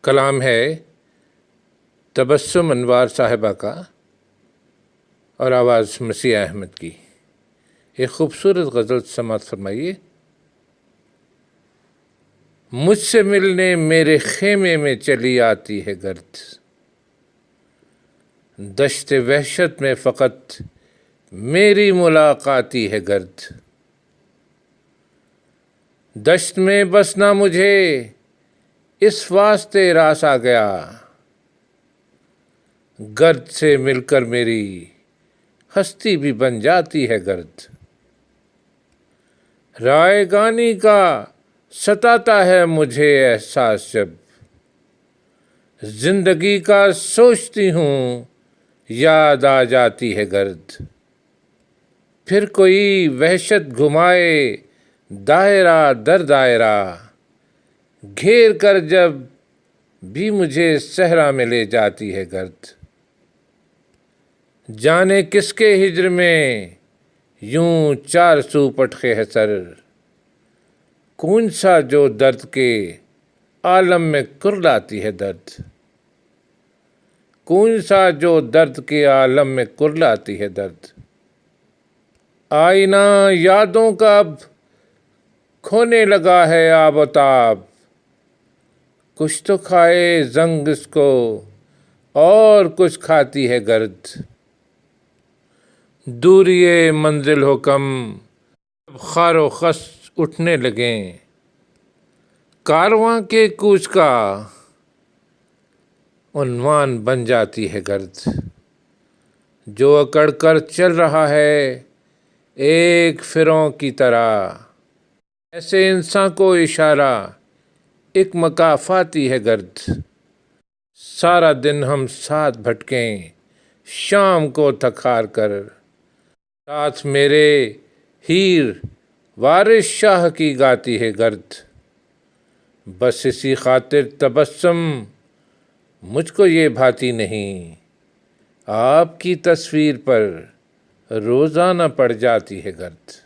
कलाम है तबस्सुम अनवार साहिबा का और आवाज़ मसीह अहमद की। एक खूबसूरत गज़ल समात फरमाइए। मुझसे मिलने मेरे खेमे में चली आती है गर्द, दश्त वहशत में फ़कत मेरी मुलाकाती है गर्द। दश्त में बसना मुझे इस वास्ते रास आ गया, गर्द से मिलकर मेरी हस्ती भी बन जाती है गर्द। रायगानी का सताता है मुझे एहसास, जब जिंदगी का सोचती हूँ याद आ जाती है गर्द। फिर कोई वहशत घुमाए दायरा दर दायरा, घेर कर जब भी मुझे सहरा में ले जाती है गर्द। जाने किसके हिज्र में यूं चार सू पटखे है सर, कौन सा जो दर्द के आलम में कुर्लाती है दर्द, कौन सा जो दर्द के आलम में कुर्लाती है दर्द। आईना यादों का अब खोने लगा है आबताब, कुछ तो खाए जंग इसको और कुछ खाती है गर्द। दूरिये मंजिल हो कम अब खारो खस उठने लगें, कारवां के कूच का उन्वान बन जाती है गर्द। जो अकड़ कर चल रहा है एक फिरों की तरह, ऐसे इंसान को इशारा एक मकाफाती है गर्द। सारा दिन हम साथ भटकें शाम को थकार कर, साथ मेरे हीर वारिस शाह की गाती है गर्द। बस इसी खातिर तबस्सुम मुझको ये भाती नहीं, आपकी तस्वीर पर रोज़ाना पड़ जाती है गर्द।